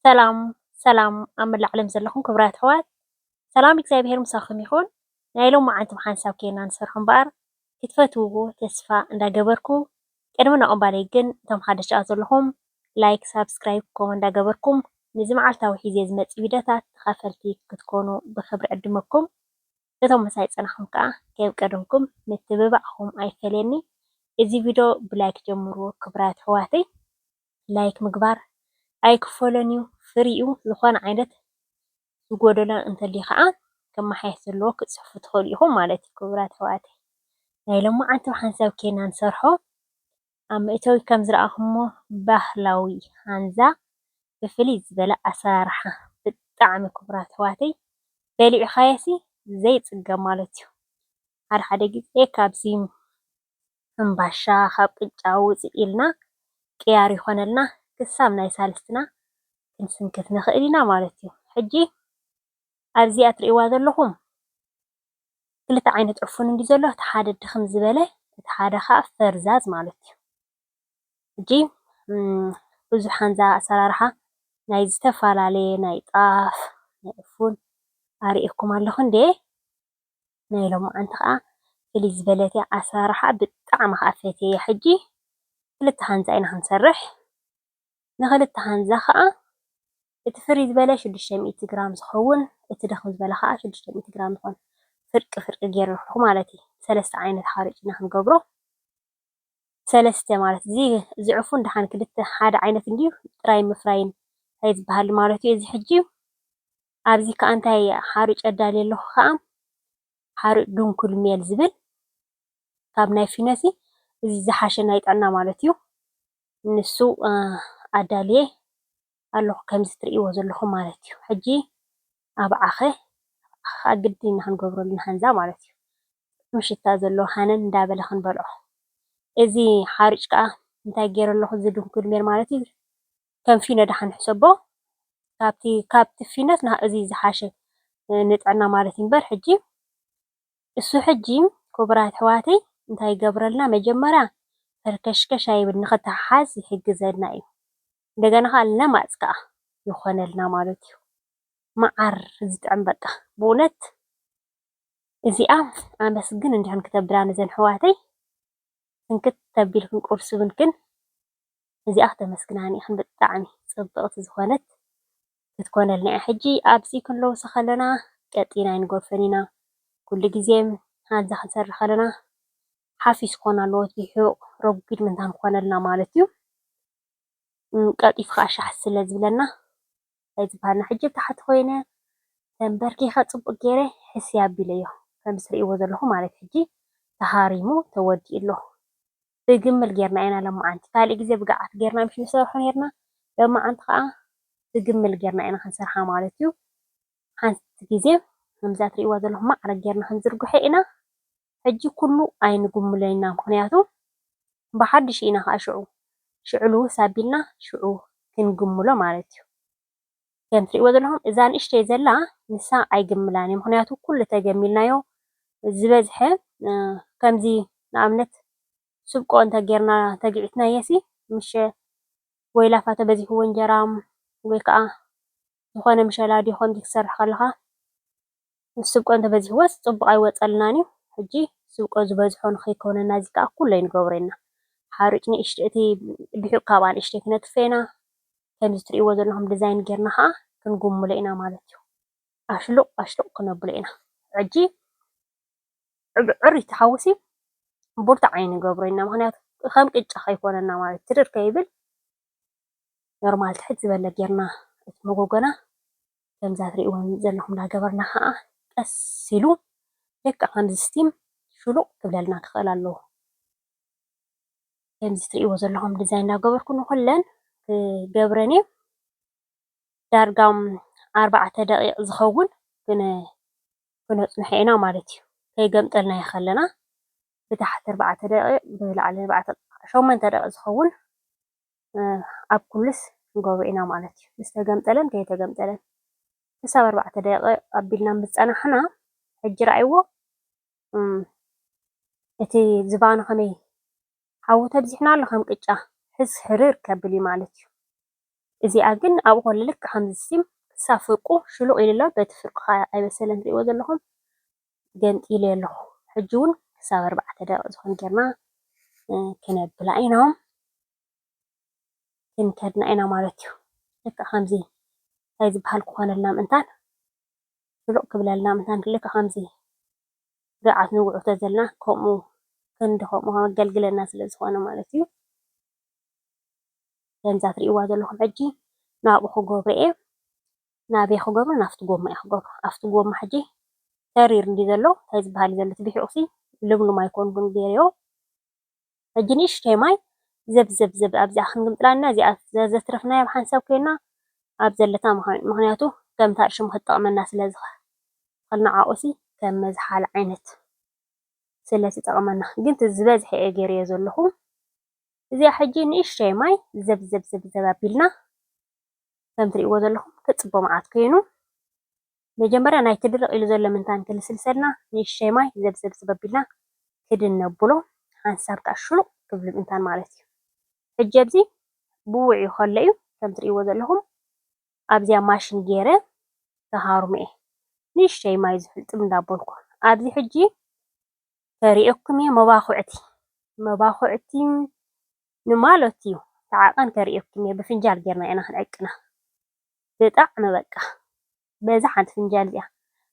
ሰላም ሰላም ኣብ መላእ ዓለም ዘለኹም ክቡራት ኣሕዋት ሰላም እግዚኣብሔር ምሳኹም ይኹን። ናይ ሎሚ መዓልቲ ሓንሳብ ኬና ንሰርሖ እምበር ክትፈትውዎ ተስፋ እንዳገበርኩ ቅድሚ ናኦም ግን እቶም ሓደሽቲ ዘለኹም ላይክ ሳብስክራይብ ከምኡ እንዳገበርኩም ነዚ መዓልታዊ ሒዜ ዝመፅእ ቪድዮታት ተኻፈልቲ ክትኮኑ ብክብሪ ዕድመኩም። እቶም መሳይ ፀናሕኩም ከዓ ከብ ቀደምኩም ምትብባዕኹም ኣይፈለየኒ። እዚ ቪድዮ ብላይክ ጀምርዎ ክቡራት ኣሕዋተይ። ላይክ ምግባር ኣይክፈሎን እዩ ፍሪ እዩ። ዝኾነ ዓይነት ዝጎደሎ እንተልዩ ከዓ ከመሓየሽ ዘለዎ ክፅሕፉ ትኽእሉ ኢኹም ማለት እዩ። ክቡራት ኣሕዋተይ ናይ ሎሚ መዓልቲ ሓንሳብ ኬና ንሰርሖ ኣብ መእተዊ ከም ዝረኣኹሞ ባህላዊ ሃንዛ ብፍልይ ዝበለ ኣሰራርሓ ብጣዕሚ ክቡራት ኣሕዋተይ በሊዕኻየሲ ዘይፅገም ማለት እዩ። ሓደ ሓደ ግዜ ካብዚ ሕምባሻ ካብ ቅጫ ውፅእ ኢልና ቅያር ይኾነልና ክሳብ ናይ ሳልስትና ክንስንክት ንኽእል ኢና ማለት እዩ። ሕጂ ኣብዚኣ እትሪእዋ ዘለኹም ክልተ ዓይነት ዕፉን እዩ ዘሎ። እቲ ሓደ ድኽም ዝበለ እቲ ሓደ ከዓ ፈርዛዝ ማለት እዩ። ሕጂ ብዙሕ ሃንዛ ኣሰራርሓ ናይ ዝተፈላለየ ናይ ጣፍ ናይ ዕፉን ኣርእየኩም ኣለኹ እንዴ። ናይ ሎሚ መዓልቲ ከዓ ፍልይ ዝበለት ኣሰራርሓ ብጣዕሚ ከዓ ፈትየያ። ሕጂ ክልተ ሃንዛ ኢና ክንሰርሕ ንክልተ ሃንዛ ከዓ እቲ ፍርይ ዝበለ 600 ግራም ዝኸውን እቲ ድኽም ዝበለ ከዓ 600 ግራም ዝኸውን ፍርቂ ፍርቂ ገይረልኩ ማለት እዩ። ሰለስተ ዓይነት ሓርጭ ኢና ክንገብሮ ሰለስተ ማለት እዚ ዕፉን ድሓን ክልተ ሓደ ዓይነት እንድዩ ጥራይ ምፍራይን ኣይዝበሃል ማለት እዩ። እዚ ሕጂ ኣብዚ ከዓ እንታይ ሓርጭ ኣዳልየ ኣለኹ ከዓ ሓርጭ ድንኩል ሜል ዝብል ካብ ናይ ፊኖሲ እዚ ዝሓሸ ናይ ጥዕና ማለት እዩ። ንሱ ኣዳልየ ኣለኹ ከምዚ ትሪእዎ ዘለኹም ማለት እዩ። ሕጂ ኣብ ዓኸ ግድን ኢና ክንገብረሉ ሃንዛ ማለት እዩ። ምሽታ ዘለዎ ሃነን እንዳበለ ክንበልዖ። እዚ ሓርጭ ከዓ እንታይ ገይረ ኣለኹ እዚ ድንኩል ሜል ማለት እዩ ከም ፊኖ ዳሓን ሕሰቦ ካብቲ ፊኖት እዚ ዝሓሸ ንጥዕና ማለት እዩ እምበር ሕጂ እሱ ሕጂ ክቡራት ኣሕዋተይ እንታይ ይገብረልና መጀመርያ ከርከሽከሽ ኣይብል ንኽትሓሓዝ ይሕግዘና እዩ። እንደገና ከዓ ለማፅ ከዓ ይኾነልና ማለት እዩ። መዓር ዝጥዕም በቃ ብእውነት እዚኣ ኣመስግን እንዲሕን ክተብላ ነዘን ኣሕዋተይ ስንክት ተቢልክን ቁርሲ ብልክን እዚኣ ክተመስግናኒ ኢኽን ብጣዕሚ ፅብቕቲ ዝኾነት ክትኮነልና እያ። ሕጂ ኣብዚ ክንለውሶ ከለና ቀጢን ኣይንገድፎን ኢና ኩሉ ግዜ ሃንዛ ክንሰርሕ ከለና ሓፊስ ክኾን ኣለዎ እቲ ሕቡቕ ረጒድ ምንታን ክኾነልና ማለት እዩ። ቀጢፉ ከዓ ሻሕ ስለ ዝብለና ኣይዝበሃልና። ሕጂ ብታሕቲ ኮይነ ተንበርኪኸ ፅቡቅ ገይረ ሕስየ ኣቢለዮ ከምዚ ትሪእዎ ዘለኹም ማለት ሕጂ ተሃሪሙ ተወዲኡ ኣሎ። ብግምል ጌርና ኢና ሎሚ መዓልቲ ካሊእ ግዜ ብገዓት ጌርና ምሽ ንሰርሖ ነርና ሎሚ መዓልቲ ከዓ ብግምል ጌርና ኢና ክንሰርሓ ማለት እዩ። ሓንቲ ግዜ ከምዛ ትሪእዋ ዘለኹም ማዕረ ጌርና ክንዝርግሖ ኢና። ሕጂ ኩሉ ኣይንጉምሎን ኢና ምክንያቱ ብሓድሽ ኢና ከዓ ሽዑ ልውስ ኣቢልና ሽዑ ክንግምሎ ማለት እዩ። ከም ትሪእዎ ዘለኹም እዛ ንእሽተይ ዘላ ንሳ ኣይግምላን እየ ምክንያቱ ኩሉ ተገሚልናዮ ዝበዝሐ ከምዚ ንኣብነት ስብቆ እንተጌርና ተጊዒትናየሲ ምሸ ወይ ላፋ ተበዚሕዎ እንጀራ ወይ ከዓ ዝኾነ ምሸላ ድዮ ከምዚ ክሰርሕ ከለኻ ስብቆ እንተበዚሕዎስ ፅቡቕ ኣይወፀልናን እዩ። ሕጂ ስብቆ ዝበዝሖ ንከይኮነና እዚ ከዓ ኩሉ ኣይንገብሮ ኢና ሓርጭ ንእሽተይ እቲ ድሑቕ ካብኣ ንእሽተይ ክነጥፎ ኢና ከምዚ ትሪእዎ ዘለኹም ዲዛይን ጌርና ከዓ ክንጉምሎ ኢና ማለት እዩ። ኣሽሉቕ ኣሽሉቕ ክነብሎ ኢና። ሕጂ ዕርይ ተሓውሲ ቡርታዕ ኣይንገብሮ ኢና ምክንያቱ ከም ቅጫ ከይኮነና ማለት ትድር ከይብል ኖርማል ትሕት ዝበለ ጌርና እቲ መጎጎና ከምዛ ትሪእዎም ዘለኹም እንዳገበርና ከዓ ቀስ ኢሉ ደቃ ከምዚ ስቲም ሽሉቕ ክብለልና ክኽእል ኣለዎ። ከምዚ ትሪእዎ ዘለኹም ዲዛይን እንዳገበርኩ ንኩለን ክገብረን እየ። ዳርጋ 4 ደቂቕ ዝኸውን ክነፅንሖ ኢና ማለት እዩ። ከይገምጠልናዮ ከለና ብታሕቲ 4 ደቂቕ ብላዕሊ 8 ደቂቕ ዝኸውን ኣብ ኩልስ ክንገብሮ ኢና ማለት እዩ። ዝተገምጠለን ከይተገምጠለን ክሳብ 4 ደቂቕ ኣቢልና ምስ ፀናሕና ሕጂ ረኣይዎ እቲ ዝባኑ ከመይ ሓዊ ተብዚሕና ኣሎ ከም ቅጫ ሕስ ሕርር ከብል እዩ ማለት እዩ። እዚኣ ግን ኣብኡ ከሎ ልክ ከምዚ ሲም ክሳብ ፍርቁ ሽሉቕ ኢሉ ኣሎ በቲ ፍርቁ ኣይበሰለን ትሪእዎ ዘለኹም ገንጢለ ኣለኹ ሕጂ እውን ክሳብ 4 ደቂቕ ዝኾን ጌርና ክነብላ ኢና ክንከድና ኢና ማለት እዩ ልክዕ ከምዚ እንታይ ዝበሃል ክኾነልና ምእንታን ሽሉቕ ክብለልና ምእንታን ልክዕ ከምዚ ገዓት ንውዑ ተዘልና ከምኡ ክንዲ ከምኡ ከገልግለና ስለ ዝኾነ ማለት እዩ ከምዛ ትሪእዋ ዘለኹም ሕጂ ናብኡ ክገብሮ እየ ናበይ ክገብሮ ናብቲ ጎማ እየ ክገብሮ ኣብቲ ጎማ ሕጂ ተሪር እንዲ ዘሎ እንታይ ዝበሃል ዘሎ ትቢሒቑሲ ልምሉም ኣይኮንኩን ገይረዮ ሕጂ ንእሽተይ ማይ ዘብዘብዘብ ኣብዚኣ ክንግምጥላና እዚኣ ዘትረፍናዮ ሓንሳብ ኮይና ኣብ ዘለታ ምክንያቱ ከምታ ዕሽም ክትጠቕመና ስለ ዝኽእል ንዓቑሲ ከም መዝሓል ዓይነት ስለ ዝጠቕመና ግን ዝበዝሐ እየ ገይረዮ ዘለኹ እዚኣ ሕጂ ንእሽተይ ማይ ዘብዘብዘብ ኣቢልና ከም ትሪእዎ ዘለኹም ክፅቦ መዓት ኮይኑ መጀመርያ ናይ ክድርቕ ኢሉ ዘሎ ምንታን ክልስልሰልና ንእሽተይ ማይ ዘብዘብዘብ ኣቢልና ክድነብሎ ሓንሳብ ከዓ ሽሉቕ ክብል ምንታን ማለት እዩ ሕጂ ኣብዚ ብውዕዩ ከሎ እዩ ከም ትሪእዎ ዘለኹም ኣብዚኣ ማሽን ገይረ ተሃርሙ እየ ንእሽተይ ማይ ዝፍልጥም እንዳበልኩ ኣብዚ ሕጂ ከሪአኩም እየ መባኩዕቲ ንማለት እዩ ተዓቐን ከሪአኩም እየ ብፍንጃል ጌርና ኢና ክንዕቅና ብጣዕሚ በቃ በዛ ሓንቲ ፍንጃል እዚኣ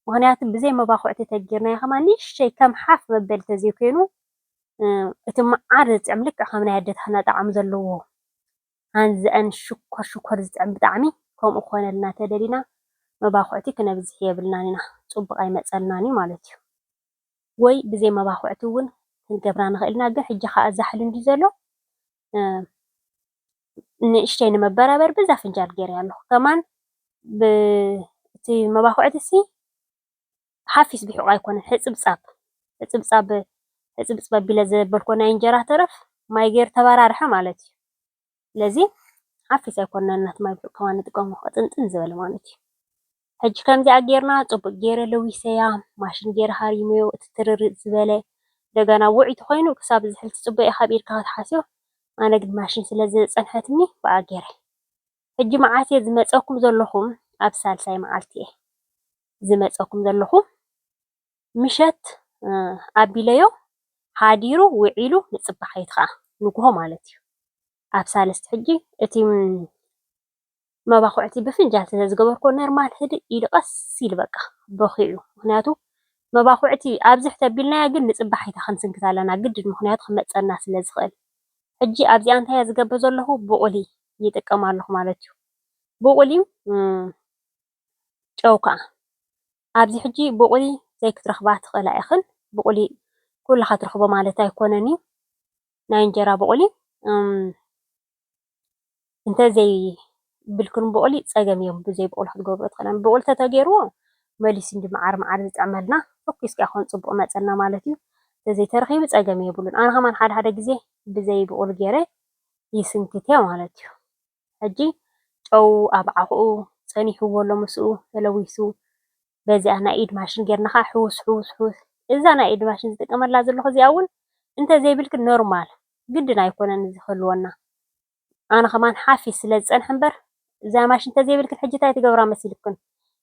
ምክንያቱ ብዘይ መባኩዕቲ ተጌርናዮ ከማ ንእሽተይ ከም ሓፍ መበል ተዘይኮይኑ እቲ መዓር ዝጥዕም ልክዕ ከም ናይ ኣዴታትና ጣዕሚ ዘለዎ ሃንዝአን ሽኮር ዝጥዕም ብጣዕሚ ከምኡ ክኾነልና ተደሊና መባኩዕቲ ክነብዝሕ የብልናን ኢና ፅቡቕ ኣይመፀልናን ማለት እዩ ወይ ብዘይ መባኩዕቲ እውን ክንገብራ ንኽእል ኢና ግን ሕጂ ከዓ ዛሕሉ እንዲ ዘሎ ንእሽተይ ንመበራበር በዛ ፍንጃል ገይረያ ኣለኹ ከማን እቲ መባኩዕቲ እሲ ሓፊስ ቢሒቑ ኣይኮነን ሕፅብፃብ ኣቢለ ዘበልኮ ናይ እንጀራ ተረፍ ማይ ገይሩ ተበራርሐ ማለት እዩ ስለዚ ሓፊስ ኣይኮነን እናቲ ማይ ብሒቑ ከማ ንጥቀሞ ቅጥንጥን ዝበለ ማለት እዩ ሕጂ ከምዚኣ ጌርና ፅቡቅ ገይረ ለዊሰያ ማሽን ገይረ ሃሪመዮ እቲ ትርርፅ ዝበለ እንደገና ውዒቱ ኮይኑ ክሳብ ዝሕል ፅቡቅ ኢኻ ብኢድካ ክትሓስዮ ኣነ ግን ማሽን ስለ ዝፀንሐትኒ ብኣ ገይረ ሕጂ መዓስ እየ ዝመፀኩም ዘለኹም ኣብ ሳልሳይ መዓልቲ እየ ዝመፀኩም ዘለኹ ምሸት ኣቢለዮ ሓዲሩ ውዒሉ ንፅባሐይቲ ከዓ ንግሆ ማለት እዩ ኣብ ሳለስቲ ሕጂ እቲ መባኩዕቲ ብፍንጃል ስለ ዝገበርኮ ኖርማል ህድእ ኢሉ ቀስ ኢሉ በቃ በኺዑ ምክንያቱ መባኩዕቲ ኣብዝሕ ተቢልናያ ግን ንፅባሒታ ክንስንክት ኣለና ግድን ምክንያቱ ክመፀና ስለ ዝኽእል ሕጂ ኣብዚኣ እንታይ እየ ዝገብር ዘለኹ ቡቑሊ ይጥቀም ኣለኹ ማለት እዩ ቡቑሊ ጨው ከዓ ኣብዚ ሕጂ ቡቑሊ ዘይክትረኽባ ትኽእላ ኢኽን ቡቑሊ ኩላኻ ትረኽቦ ማለት ኣይኮነን እዩ ናይ እንጀራ ቡቑሊ እንተዘይብልክን ቡቑሊ ፀገም እዮም ብዘይ ቡቑሊ ክትገብሮ ትኽእላ ቡቑሊ ተተገይርዎ መሊሱ እንዲ መዓር ዝጥዕመልና ፎኪስካ ይኾን ፅቡቕ መፀና ማለት እዩ ተዘይተረኺቡ ፀገም የብሉን ኣነ ከማን ሓደ ግዜ ብዘይ ቡቑሊ ገይረ ይስንክት እየ ማለት እዩ ሕጂ ጨው ኣብ ዓኹኡ ፀኒሕዎ ኣሎ ምስኡ ተለዊሱ በዚኣ ናይ ኢድ ማሽን ጌርና ከዓ ሕውስ እዛ ናይ ኢድ ማሽን ዝጥቀመላ ዘለኹ እዚኣ እውን እንተዘይብልክን ኖርማል ግድን ኣይኮነን ዝህልወና ኣነ ከማን ሓፊስ ስለ ዝፀንሐ እምበር እዛ ማሽን እንተዘይብልክን ሕጂ እንታይ ትገብራ መሲልክን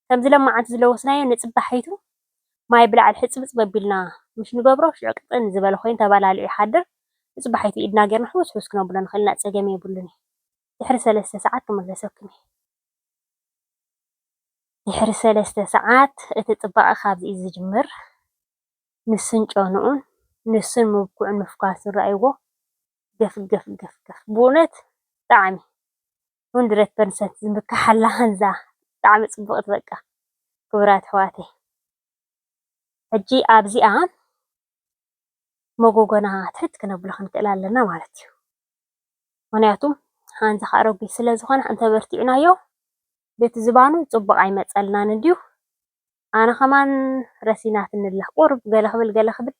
ከምዚ ለማዓንቲ ዝለወስናዮ ንፅባሒቱ ማይ ብላዕሊ ሕፅብፅብ ኣቢልና ምስ ንገብሮ ሽዑ ቅጥን ዝበለ ኮይኑ ተበላልዑ ይሓድር ንፅባሒቱ ኢድና ጌርና ሕውስ ክነብሎ ንኽእል ኢና ፀገም የብሉን ድሕሪ 3 ሰዓት ክመለሰኩም ድሕሪ 3 ሰዓት እቲ ፅባቐ ካብዚ እዩ ዝጅምር ንስን ጨኑኡን ንስን ምብኩዕን ምፍኳስን ረኣይዎ ገፍ ብእውነት ብጣዕሚ 100% ዝምካሓላ ሃንዛ ብጣዕሚ ፅቡቕቲ በቃ ክቡራት ኣሕዋተይ ሕጂ ኣብዚኣ መጎጎና ትሕት ክነብሎ ክንክእል ኣለና ማለት እዩ ምክንያቱ ሃንዛ ከዓ ረጒድ ስለ ዝኾነ እንተበርቲዕናዮ ቤት ዝባኑ ፅቡቕ ኣይመፀልናን እንድዩ ኣነ ከማን ረሲናት ንላ ቁርብ ገለ ክብል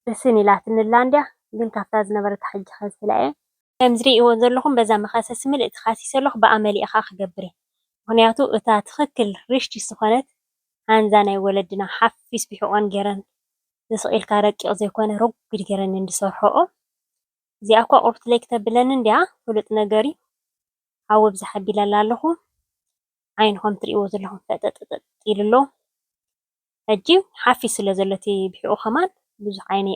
ርስን ኢላት ንላ እንድያ ግን ካብታ ዝነበረታ ሕጂ ከስላ እየ ከም ዝሪእዎ ዘለኹም በዛ መኻሰስ ምልእቲ ካሲስ ኣለኹ ብኣ መሊእኻ ክገብር እየ ምክንያቱ እታ ትኽክል ርሽቲ ዝኾነት ሃንዛ ናይ ወለድና ሓፊስ ቢሒቆን ገይረን ዝስቂልካ ረቂቕ ዘይኮነ ረጒድ ገይረን እንድሰርሐኦ እዚኣ እኳ ቁርብት ለይ ክተብለኒ እንድያ ፍሉጥ ነገር እዩ ሓዊ ብዝሓቢለላ ኣለኹ ዓይንኹም ትሪእዎ ዘለኹም ፈጠጠጥ ኢሉሎ ሕጂ ሓፊስ ስለ ዘሎ እቲ ብሒቑ ኸማን ብዙሕ ዓይኒ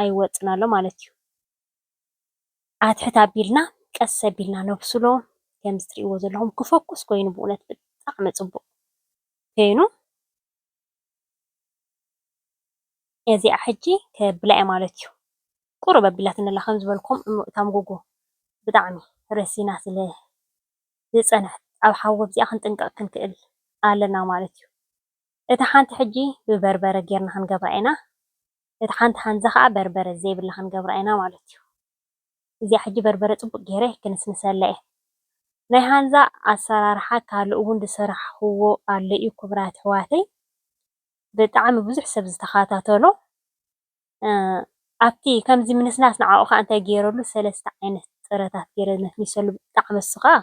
ኣይወፅን ኣሎ ማለት እዩ ኣትሕት ኣቢልና ቀስ ኣቢልና ነብስሎ ከምዚ ትሪእዎ ዘለኹም ክፈኩስ ኮይኑ ብእውነት ብጣዕሚ ፅቡቕ ኮይኑ እዚኣ ሕጂ ከብላ እየ ማለት እዩ ቁሩብ ኣቢላትነላ ከም ዝበልኩም እታ ሞጎጎ ብጣዕሚ ረሲና ስለ ዝፀንሐት ኣብ ሓዊ ኣብዚኣ ክንጥንቀቕ ክንክእል ኣለና ማለት እዩ እታ ሓንቲ ሕጂ ብበርበረ ጌርና ክንገብራ ኢና እታ ሓንቲ ሓንዛ ከዓ በርበረ ዘይብላ ክንገብራ ኢና ማለት እዩ እዚኣ ሕጂ በርበረ ፅቡቅ ገይረ ክንስንሰላ እየ ናይ ሃንዛ ኣሰራርሓ ካልእ እውን ዝሰራሕኽዎ ኣሎ እዩ ክቡራት ኣሕዋተይ ብጣዕሚ ብዙሕ ሰብ ዝተኸታተሎ ኣብቲ ከምዚ ምንስናስ ንዓኡ ከዓ እንታይ ገይረሉ 3 ዓይነት ጥረታት ገይረ ነስኒሰሉ ብጣዕሚ ንሱ ከዓ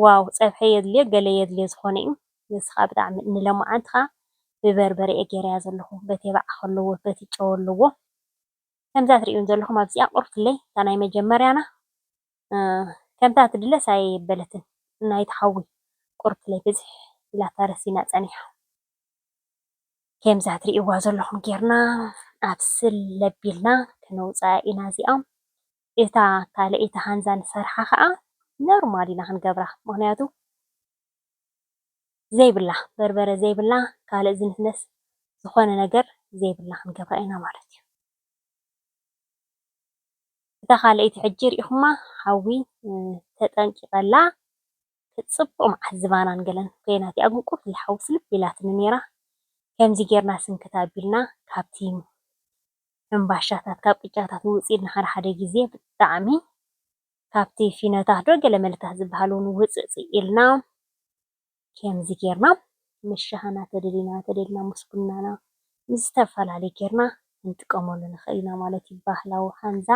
ዋው ፀብሐ የድልዮ ገለ የድልዮ ዝኾነ እዩ ንሱ ከዓ ብጣዕሚ ንሎማዓንቲ ከዓ ብበርበረ እየ ገይረያ ዘለኹ በቲ ባዕ ከለዎ በቲ ጨው ኣለዎ ከምዛ ትሪእውን ዘለኹም ኣብዚኣ ቁርፍለይ እታ ናይ መጀመርያና ከምታ ትድለስ ኣይበለትን ናይቲ ሓዊ ቁርፍለይ ብዝሕ ኢላ ተረሲና ፀኒሓ ከምዛ ትሪእዋ ዘለኹም ጌርና ኣብስል ለቢልና ክነውፅኣ ኢና እዚኣ እታ ካልአይቲ ሃንዛ ንሰርሓ ከዓ ኖርማል ኢና ክንገብራ ምክንያቱ ዘይብላ በርበረ ዘይብላ ካልእ ዝንስነስ ዝኾነ ነገር ዘይብላ ክንገብራ ኢና ማለት እዩ እታ ካልአይቲ ሕጂ ሪኢኹማ ሓዊ ተጠንቂቐላ ክፅብቕ መዓት ዝባናን ገለን ኮይና እቲኣ ግን ቁርፍ ዝሓዊ ስልብ ኢላትኒ ነይራ ከምዚ ጌርና ስንክት ኣቢልና ካብቲ ሕምባሻታት ካብ ቅጫታት ውፅኢልና ሓደ ሓደ ግዜ ብጣዕሚ ካብቲ ፊኖታት ዶ ገለ መለታት ዝበሃል እውን ውፅእ ኢልና ከምዚ ጌርና ምስ ሻሃና ተደሊና ምስ ቡናና ምስ ዝተፈላለዩ ጌርና ክንጥቀመሉ ንኽእል ኢና ማለት እዩ ባህላዊ ሃንዛ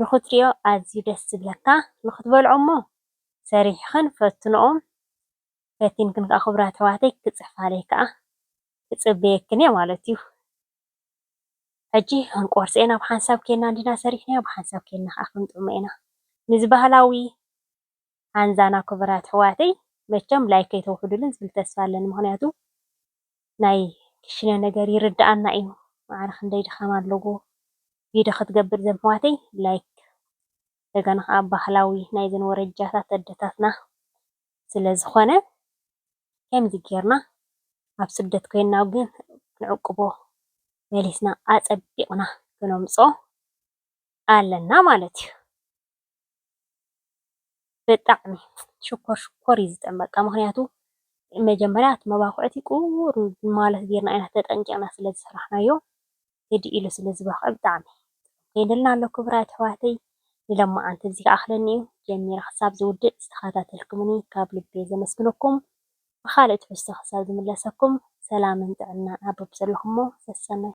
ንኽትሪኦ ኣዝዩ ደስ ዝብለካ ንኽትበልዖ እሞ ሰሪሕኽን ፈትንኦም ፈቲንክን ከዓ ክቡራት ኣሕዋተይ ክፅሕፋለይ ከዓ ክፅበየክን እየ ማለት እዩ ሕጂ ክንቆርፅ ኢና ብሓንሳብ ኬድና እንዲና ሰሪሕናዮ ብሓንሳብ ኬድና ከዓ ክንጥዕሞ ኢና ንዚ ባህላዊ ሃንዛና ክቡራት ኣሕዋተይ መቸም ላይክ ከይተውሕዱልን ዝብል ተስፋ ኣለኒ ምክንያቱ ናይ ክሽነ ነገር ይርዳኣና እዩ ማዕረ ክንደይ ድኻም ኣለዎ ቪድዮ ክትገብር ዘምሕዋተይ ላይክ እንደገና ከዓ ባህላዊ ናይዘን ወረጃታት ኣደታትና ስለ ዝኾነ ከምዚ ጌርና ኣብ ስደት ኮይንና ግን ክንዕቅቦ መሊስና ኣፀቢቕና ክነምፆ ኣለና ማለት እዩ ብጣዕሚ ሽኮር እዩ ዝጥዕም ምክንያቱ መጀመርያ እቲ መባኩዒቲ ቁሩብ ማለት ጌርና ኢና ተጠንቂቕና ስለ ዝሰራሕናዮ ህድእ ኢሉ ስለ ዝባኽዕ ብጣዕሚ ከይደልና ኣሎ ክቡራት ኣሕዋተይ ንሎማዓንቲ እዚ ከዓ ክለኒ እዩ ጀሚረ ክሳብ ዝውድእ ዝተኸታተልኩምኒ ካብ ልቤ ዘመስግነኩም ብካልእ ትሕዝቶ ክሳብ ዝምለሰኩም ሰላምን ጥዕናን ኣብ ዘለኹሞ ሰሰናይ